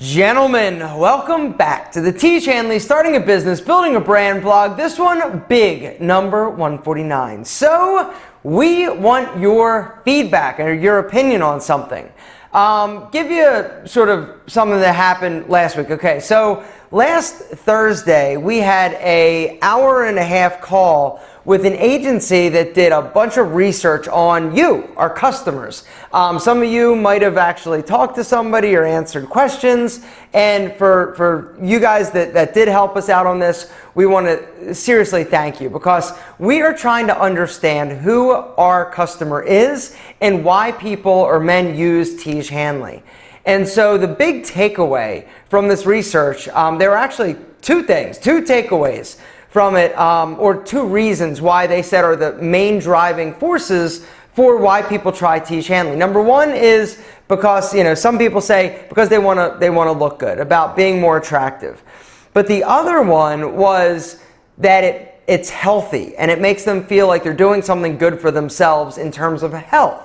Gentlemen, welcome back to the Tiege Hanley Starting a Business, Building a Brand vlog. This one, big, number 149. So, we want your feedback or your opinion on something. Give you sort of something that happened last week. Okay, so last Thursday, we had an hour-and-a-half call with an agency that did a bunch of research on you, our customers. Some of you might have actually talked to somebody or answered questions, and for you guys that did help us out on this, we want to seriously thank you, because we are trying to understand who our customer is and why people or men use Tiege Hanley. And so the big takeaway from this research, there were actually two takeaways from it, or two reasons why they said are the main driving forces for why people try Tiege Hanley. Number one is because, some people say because they want to look good, about being more attractive. But the other one was that it's healthy and it makes them feel like they're doing something good for themselves in terms of health.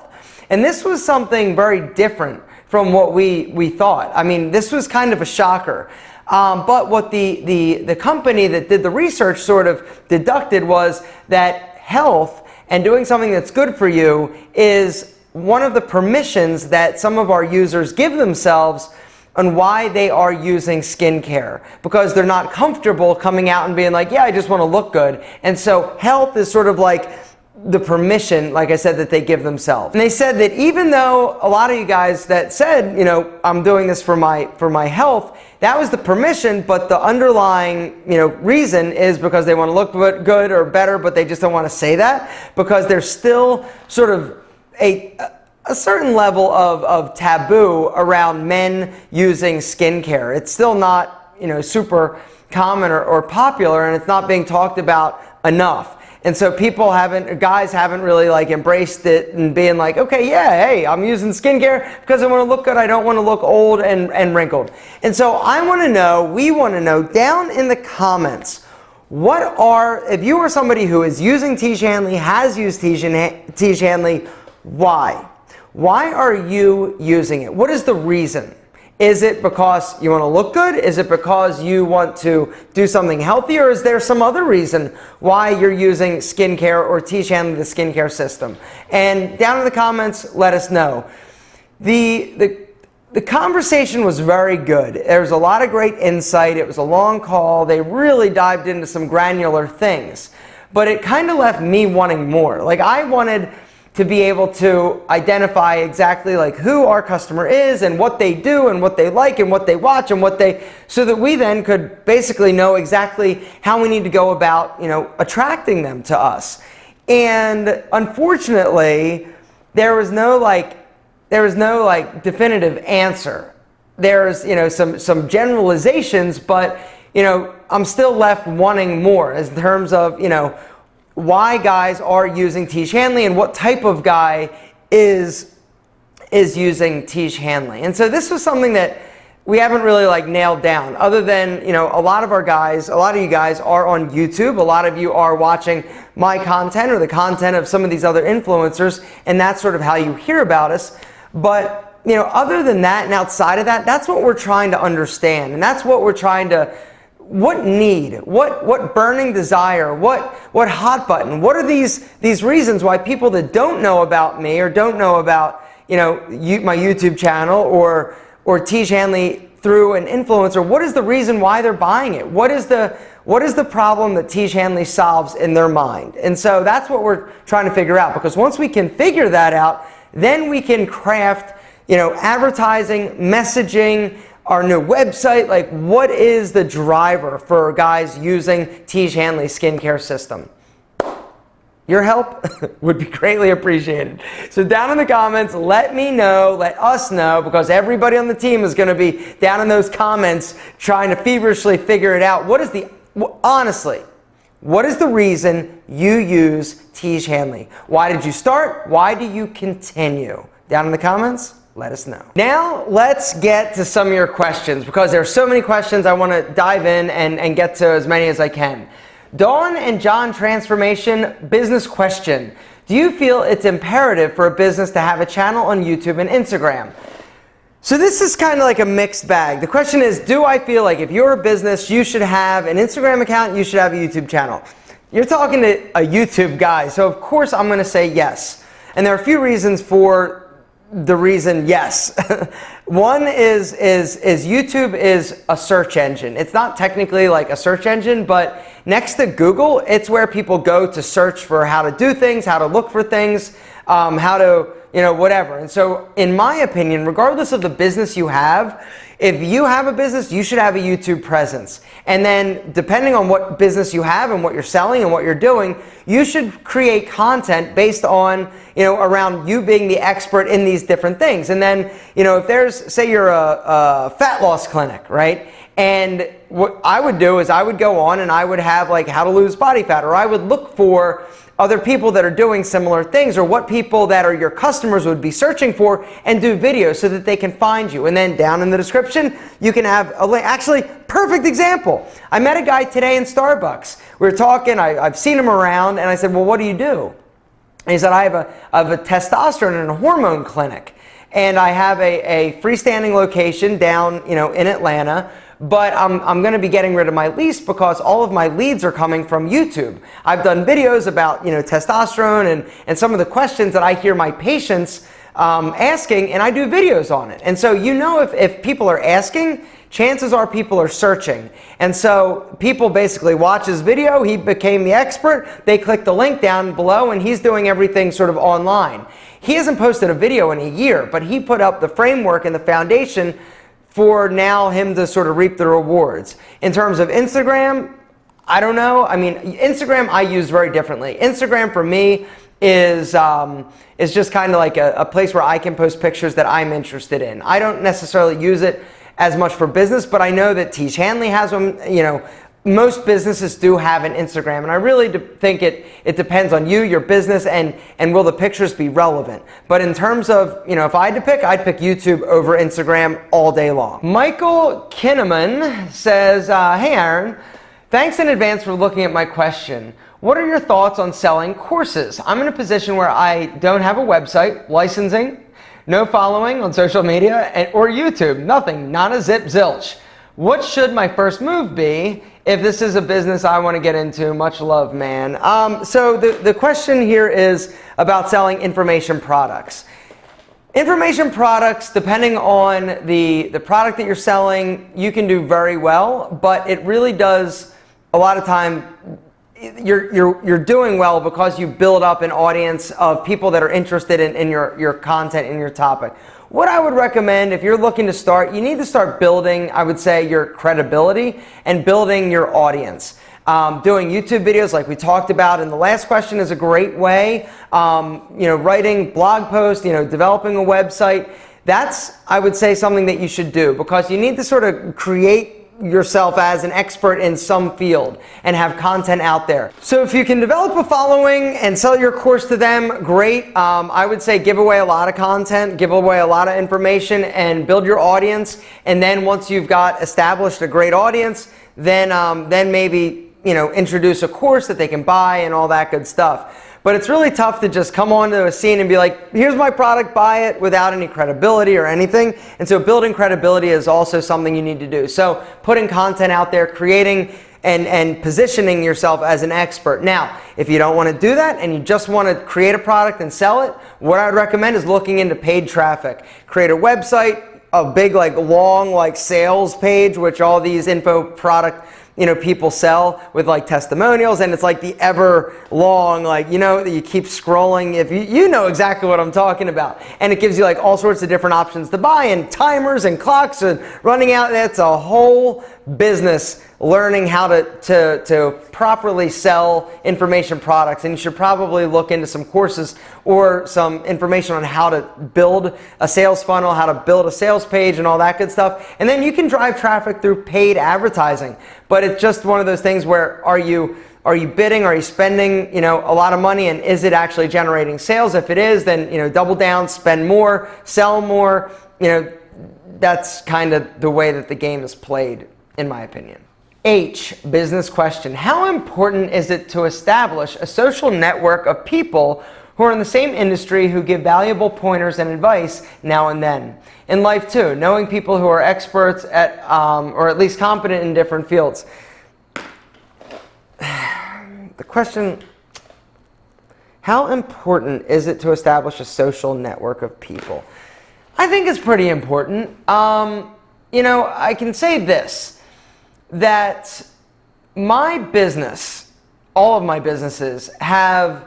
And this was something very different from what we thought. I mean, this was kind of a shocker. But what the company that did the research sort of deducted was that health and doing something that's good for you is one of the permissions that some of our users give themselves on why they are using skincare, because they're not comfortable coming out and being like, yeah, I just want to look good. And so health is sort of like the permission, like I said, that they give themselves. And they said that even though a lot of you guys that said, I'm doing this for my health, that was the permission, but the underlying, reason is because they want to look good or better, but they just don't want to say that, because there's still sort of a certain level of taboo around men using skincare. It's still not, super common or popular, and it's not being talked about enough. And so guys haven't really embraced it and being like, okay, yeah, hey, I'm using skincare because I want to look good. I don't want to look old and wrinkled. And so we want to know down in the comments, if you are somebody who is using Tiege Hanley, has used Tiege Hanley, why? Why are you using it? What is the reason? Is it because you want to look good? Is it because you want to do something healthy? Or is there some other reason why you're using skincare or Tiege Hanley, the skincare system? And down in the comments, let us know. The conversation was very good. There was a lot of great insight. It was a long call. They really dived into some granular things. But it kind of left me wanting more. I wanted to be able to identify exactly who our customer is and what they do and what they like and what they watch and so that we then could basically know exactly how we need to go about, attracting them to us. And unfortunately, there was no definitive answer. There's, some generalizations, but, I'm still left wanting more in terms of, why guys are using Tiege Hanley and what type of guy is using Tiege Hanley. And so this was something that we haven't really nailed down, other than, a lot of you guys are on YouTube. A lot of you are watching my content or the content of some of these other influencers, and that's sort of how you hear about us. But, other than that and outside of that, that's what we're trying to understand. And that's what we're trying to what need, what burning desire, what hot button, what are these reasons why people that don't know about me or don't know about, my YouTube channel or Tiege Hanley through an influencer, what is the reason why they're buying it? What is the problem that Tiege Hanley solves in their mind? And so that's what we're trying to figure out, because once we can figure that out, then we can craft, advertising, messaging, our new website, what is the driver for guys using Tiege Hanley skincare system? Your help would be greatly appreciated. So down in the comments, let us know, because everybody on the team is going to be down in those comments trying to feverishly figure it out. Honestly, what is the reason you use Tiege Hanley? Why did you start? Why do you continue? Down in the comments, let us know. Now, let's get to some of your questions, because there are so many questions. I want to dive in and get to as many as I can. Dawn and John Transformation business question. Do you feel it's imperative for a business to have a channel on YouTube and Instagram? So this is kind of like a mixed bag. The question is, do I feel like if you're a business, you should have an Instagram account, you should have a YouTube channel? You're talking to a YouTube guy, so of course I'm going to say yes. And there are a few reasons for the reason yes. One is YouTube is a search engine. It's not technically like a search engine, but next to Google, it's where people go to search for how to do things, how to look for things, how to, whatever. And so in my opinion, regardless of the business you have, if you have a business, you should have a YouTube presence. And then depending on what business you have and what you're selling and what you're doing, you should create content based on, around you being the expert in these different things. And then, if there's, say you're a fat loss clinic, right? And what I would do is I would go on and I would have like how to lose body fat, or I would look for other people that are doing similar things, or what people that are your customers would be searching for, and do videos so that they can find you. And then down in the description, you can have a link. Actually, perfect example. I met a guy today in Starbucks. We were talking, I've seen him around, and I said, well, what do you do? And he said, I have a testosterone and a hormone clinic. And I have a freestanding location down, in Atlanta. But I'm going to be getting rid of my lease because all of my leads are coming from YouTube. I've done videos about testosterone and some of the questions that I hear my patients asking, and I do videos on it. And so if people are asking, chances are people are searching. And so people basically watch his video, he became the expert, they click the link down below, and he's doing everything sort of online. He hasn't posted a video in a year, but he put up the framework and the foundation for now him to sort of reap the rewards. In terms of Instagram, I don't know. I mean, Instagram I use very differently. Instagram for me is just kind of like a place where I can post pictures that I'm interested in. I don't necessarily use it as much for business, but I know that Tiege Hanley has one. Most businesses do have an Instagram, and I really think it depends on you, your business, and will the pictures be relevant. But in terms of, if I had to pick, I'd pick YouTube over Instagram all day long. Michael Kinnaman says, hey Aaron, thanks in advance for looking at my question. What are your thoughts on selling courses? I'm in a position where I don't have a website, licensing, no following on social media, or YouTube, nothing, not a zip zilch. What should my first move be if this is a business I want to get into? Much love, man. So the question here is about selling information products. Information products, depending on the product that you're selling, you can do very well, but it really does, a lot of time, you're doing well because you build up an audience of people that are interested in your content, in your topic. What I would recommend if you're looking to start, you need to start building, I would say, your credibility and building your audience. Doing YouTube videos like we talked about in the last question is a great way. Writing blog posts, developing a website. That's, I would say, something that you should do because you need to sort of create yourself as an expert in some field and have content out there. So if you can develop a following and sell your course to them, great. I would say give away a lot of content, give away a lot of information, and build your audience. And then once you've got established a great audience, then maybe introduce a course that they can buy and all that good stuff. But it's really tough to just come onto a scene and be like, here's my product, buy it, without any credibility or anything. And so building credibility is also something you need to do. So putting content out there, creating and positioning yourself as an expert. Now, if you don't want to do that and you just want to create a product and sell it, what I would recommend is looking into paid traffic. Create a website, a big long sales page, which all these info product people sell with testimonials, and it's like the ever long, that you keep scrolling. If you know exactly what I'm talking about, and it gives you all sorts of different options to buy, and timers and clocks and running out. That's a whole business, learning how to properly sell information products, and you should probably look into some courses or some information on how to build a sales funnel, how to build a sales page, and all that good stuff. And then you can drive traffic through paid advertising. But it's just one of those things where are you bidding? Are you spending a lot of money, and is it actually generating sales? If it is, then double down, spend more, sell more. That's kind of the way that the game is played, in my opinion. H, business question. How important is it to establish a social network of people who are in the same industry who give valuable pointers and advice now and then. In life too, knowing people who are experts at, or at least competent in different fields. The question, how important is it to establish a social network of people? I think it's pretty important. You know, I can say this, that my business, all of my businesses have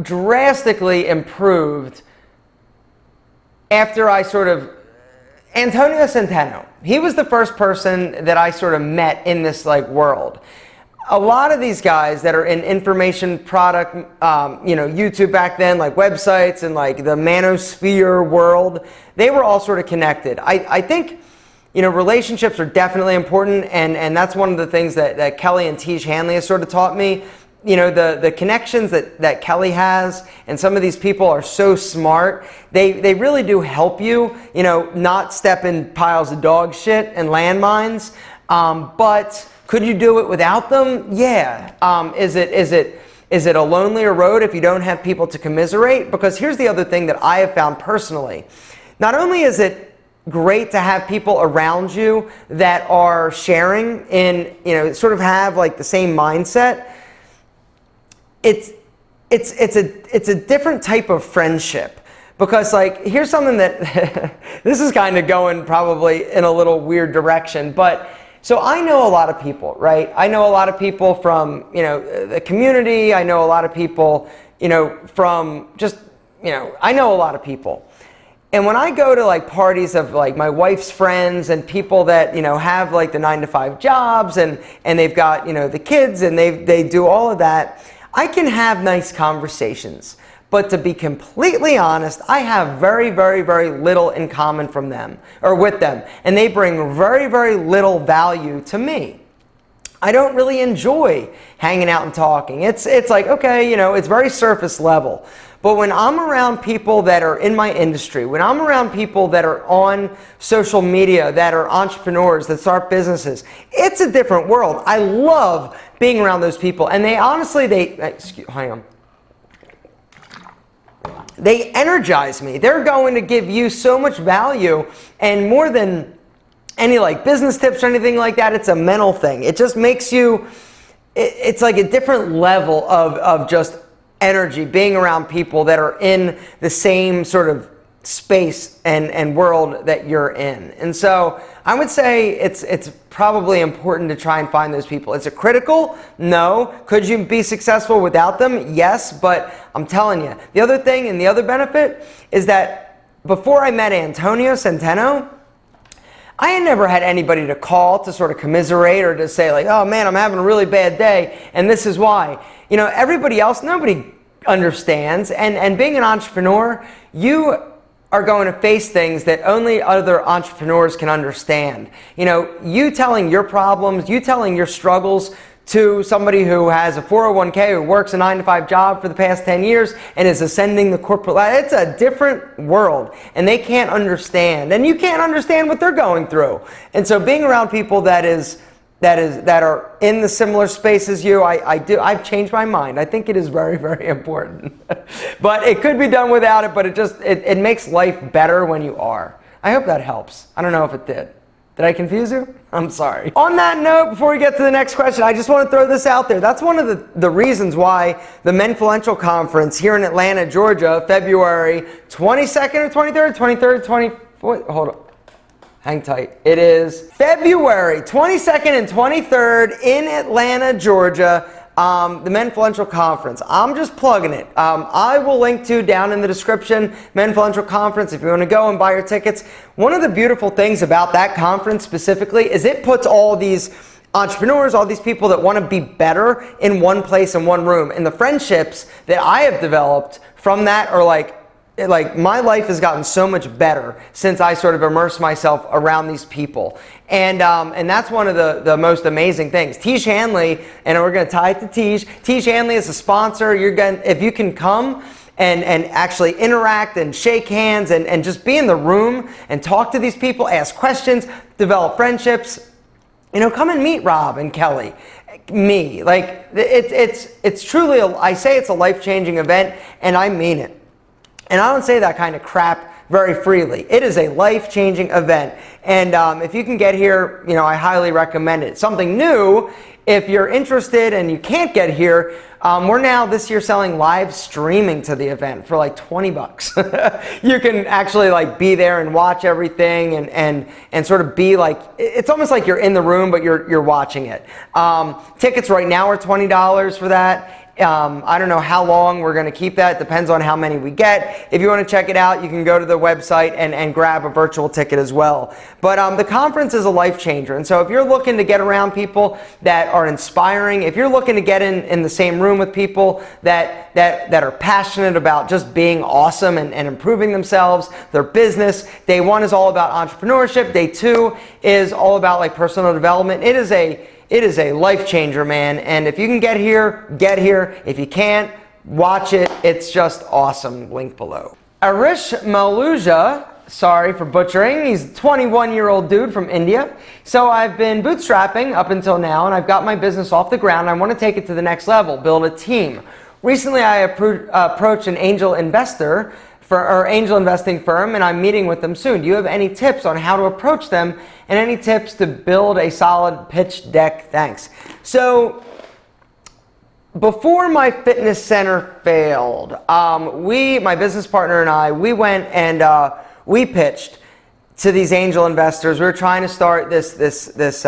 drastically improved after I sort of, Antonio Centeno, he was the first person that I sort of met in this like world. A lot of these guys that are in information product, you know, YouTube back then, like websites and like the manosphere world, they were all sort of connected. I think, you know, relationships are definitely important, and that's one of the things that Kelly and Tiege Hanley has sort of taught me. You know, the connections that Kelly has, and some of these people are so smart. They really do help you, you know, not step in piles of dog shit and landmines. But could you do it without them? Yeah. Is it a lonelier road if you don't have people to commiserate? Because here's the other thing that I have found personally. Not only is it great to have people around you that are sharing in, you know, sort of have like the same mindset. It's a different type of friendship, because like here's something that this is kind of going probably in a little weird direction, but so I know a lot of people, right? I know a lot of people from, you know, the community. I know a lot of people, you know, from just, you know, I know a lot of people. And when I go to like parties of like my wife's friends and people that, you know, have like the 9-to-5 jobs and they've got, you know, the kids and they do all of that, I can have nice conversations, but to be completely honest, I have very, very, very little in common from them or with them, and they bring very, very little value to me. I don't really enjoy hanging out and talking. It's like, okay, you know, it's very surface level. But when I'm around people that are in my industry, when I'm around people that are on social media, that are entrepreneurs, that start businesses, it's a different world. I love being around those people. And they honestly, hang on. They energize me. They're going to give you so much value, and more than any like business tips or anything like that, it's a mental thing. It just makes you, it's like a different level of just energy, being around people that are in the same sort of space and world that you're in. And so I would say it's probably important to try and find those people. Is it critical? No. Could you be successful without them? Yes, but I'm telling you, the other thing and the other benefit is that before I met Antonio Centeno, I had never had anybody to call to sort of commiserate or to say like, oh man, I'm having a really bad day and this is why. You know, everybody else, nobody understands. And being an entrepreneur, you are going to face things that only other entrepreneurs can understand. You know, you telling your problems, you telling your struggles to somebody who has a 401k, who works a 9-to-5 job for the past 10 years and is ascending the corporate ladder. It's a different world, and they can't understand, and you can't understand what they're going through. And so being around people that are in the similar space as you, I've changed my mind. I think it is very, very important. But it could be done without it, but it makes life better when you are. I hope that helps. I don't know if it did. Did I confuse you? I'm sorry. On that note, before we get to the next question, I just want to throw this out there. That's one of the reasons why the Menfluential Conference here in Atlanta, Georgia, February 22nd or 23rd, 23rd, 24th, hold on. Hang tight. It is February 22nd and 23rd in Atlanta, Georgia, the Menfluential Conference. I'm just plugging it. I will link to down in the description, Menfluential Conference, if you want to go and buy your tickets. One of the beautiful things about that conference specifically is it puts all these entrepreneurs, all these people that want to be better in one place, in one room. And the friendships that I have developed from that are like my life has gotten so much better since I sort of immersed myself around these people. And that's one of the most amazing things. Tiege Hanley, and we're going to tie it to Tiege. Tiege Hanley is a sponsor. If you can come and actually interact and shake hands and just be in the room and talk to these people, ask questions, develop friendships, come and meet Rob and Kelly. Me. Like, it's truly, I say it's a life-changing event, and I mean it. And I don't say that kind of crap very freely. It is a life-changing event. And if you can get here, I highly recommend it. Something new, if you're interested and you can't get here, we're now this year selling live streaming to the event for like $20. You can actually like be there and watch everything and sort of be like, it's almost like you're in the room, but you're watching it. Tickets right now are $20 for that. I don't know how long we're going to keep that. Depends on how many we get. If you want to check it out, you can go to the website and grab a virtual ticket as well. But the conference is a life changer. And so if you're looking to get around people that are inspiring, if you're looking to get in the same room with people that are passionate about just being awesome and improving themselves, their business, day one is all about entrepreneurship. Day two is all about like personal development. It is a life changer, man. And if you can get here, get here. If you can't, watch it. It's just awesome. Link below. Arish Maluja, sorry for butchering. He's a 21-year-old dude from India. So I've been bootstrapping up until now, and I've got my business off the ground. I want to take it to the next level, build a team. Recently, I approached an angel investor or angel investing firm, and I'm meeting with them soon. Do you have any tips on how to approach them and any tips to build a solid pitch deck? Thanks. So before my fitness center failed, my business partner and I, we went and we pitched to these angel investors. We were trying to start this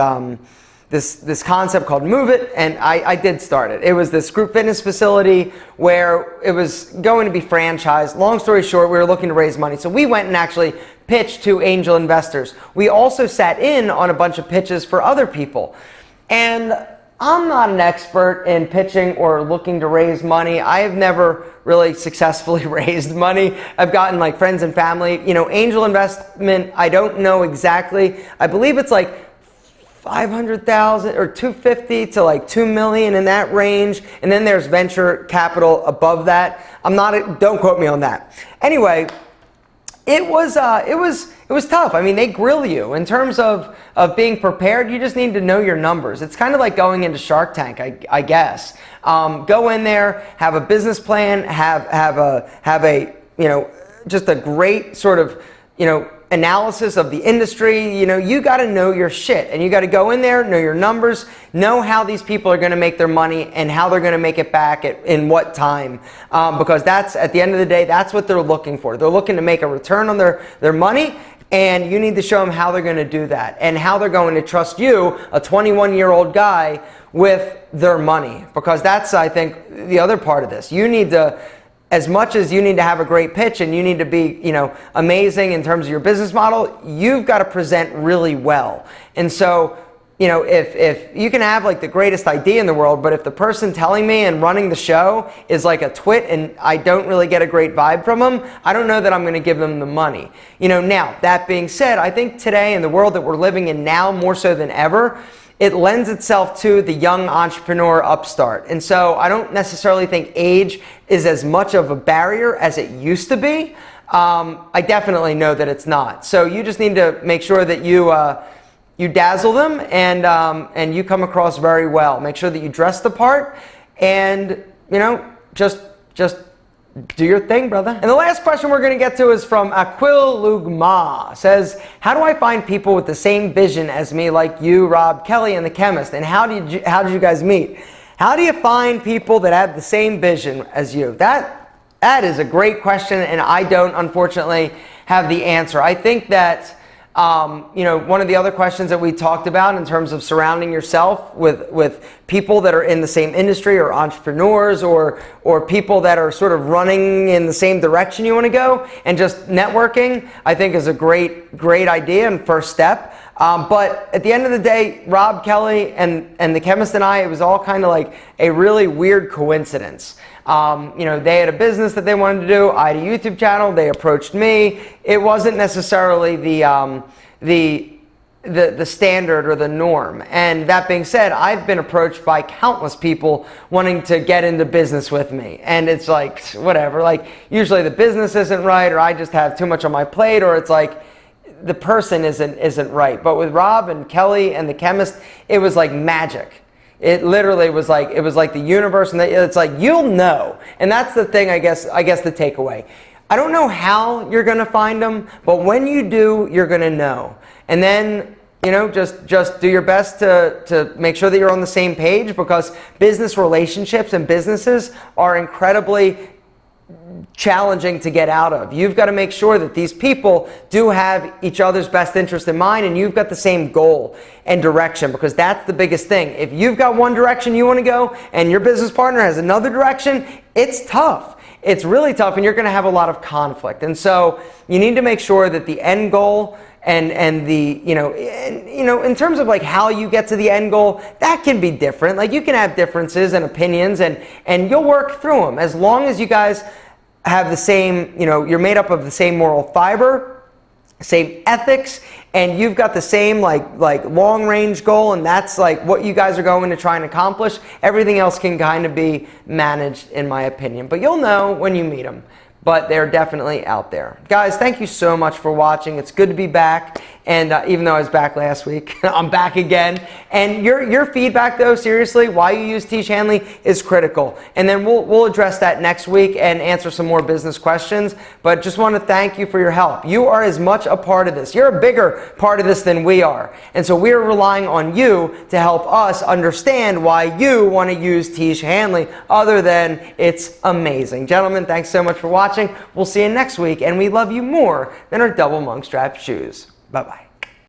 concept called Move It, and I did start it. It was this group fitness facility where it was going to be franchised. Long story short, we were looking to raise money. So we went and actually pitched to angel investors. We also sat in on a bunch of pitches for other people. And I'm not an expert in pitching or looking to raise money. I have never really successfully raised money. I've gotten like friends and family. Angel investment, I don't know exactly. I believe it's like 500,000 or 250 to like 2 million in that range, and then there's venture capital above that. Don't quote me on that. Anyway, it was tough. I mean, they grill you in terms of being prepared. You just need to know your numbers. It's kind of like going into Shark Tank, I guess. Go in there, have a business plan, have a just a great sort of analysis of the industry. You got to know your shit, and you got to go in there, know your numbers, know how these people are going to make their money and how they're going to make it back in what time, because that's, at the end of the day, that's what they're looking for. They're looking to make a return on their money, and you need to show them how they're going to do that and how they're going to trust you, a 21-year-old guy, with their money, because that's, I think, the other part of this. You need to, as much as you need to have a great pitch and you need to be, amazing in terms of your business model, you've got to present really well. And so, if you can have like the greatest idea in the world, but if the person telling me and running the show is like a twit and I don't really get a great vibe from them, I don't know that I'm going to give them the money. Now, that being said, I think today in the world that we're living in now, more so than ever, it lends itself to the young entrepreneur upstart. And so I don't necessarily think age is as much of a barrier as it used to be. I definitely know that it's not. So you just need to make sure that you dazzle them and you come across very well. Make sure that you dress the part and, just do your thing, brother. And the last question we're going to get to is from Aquil Lugma. Says, how do I find people with the same vision as me, like you, Rob, Kelly, and the chemist? And how did you guys meet? How do you find people that have the same vision as you? That is a great question, and I don't, unfortunately, have the answer. I think that one of the other questions that we talked about in terms of surrounding yourself with people that are in the same industry or entrepreneurs or people that are sort of running in the same direction you want to go, and just networking, I think is a great idea and first step. But at the end of the day, Rob, Kelly, and the chemist and I, it was all kind of like a really weird coincidence. They had a business that they wanted to do. I had a YouTube channel. They approached me. It wasn't necessarily the standard or the norm. And that being said, I've been approached by countless people wanting to get into business with me. And it's like, whatever. Like, usually the business isn't right, or I just have too much on my plate, or it's like, the person isn't right. But with Rob and Kelly and the chemist, it was like magic. It literally was like, it was like the universe, and it's like, you'll know. And that's the thing, I guess the takeaway. I don't know how you're gonna find them, but when you do, you're gonna know. And then, you know, just do your best to make sure that you're on the same page, because business relationships and businesses are incredibly challenging to get out of. You've got to make sure that these people do have each other's best interest in mind, and you've got the same goal and direction, because that's the biggest thing. If you've got one direction you want to go and your business partner has another direction, it's tough. It's really tough, and you're going to have a lot of conflict. And so you need to make sure that the end goal and the, in terms of like how you get to the end goal, that can be different. Like, you can have differences and opinions, and you'll work through them as long as you guys have the same, you're made up of the same moral fiber, same ethics, and you've got the same like long range goal, and that's like what you guys are going to try and accomplish. Everything else can kind of be managed, in my opinion, but you'll know when you meet them. But they're definitely out there. Guys, thank you so much for watching. It's good to be back. And even though I was back last week, I'm back again. And your feedback, though, seriously, why you use Tiege Hanley is critical. And then we'll address that next week and answer some more business questions. But just want to thank you for your help. You are as much a part of this. You're a bigger part of this than we are. And so we're relying on you to help us understand why you want to use Tiege Hanley, other than it's amazing. Gentlemen, thanks so much for watching. We'll see you next week, and we love you more than our double monk strap shoes. Bye-bye.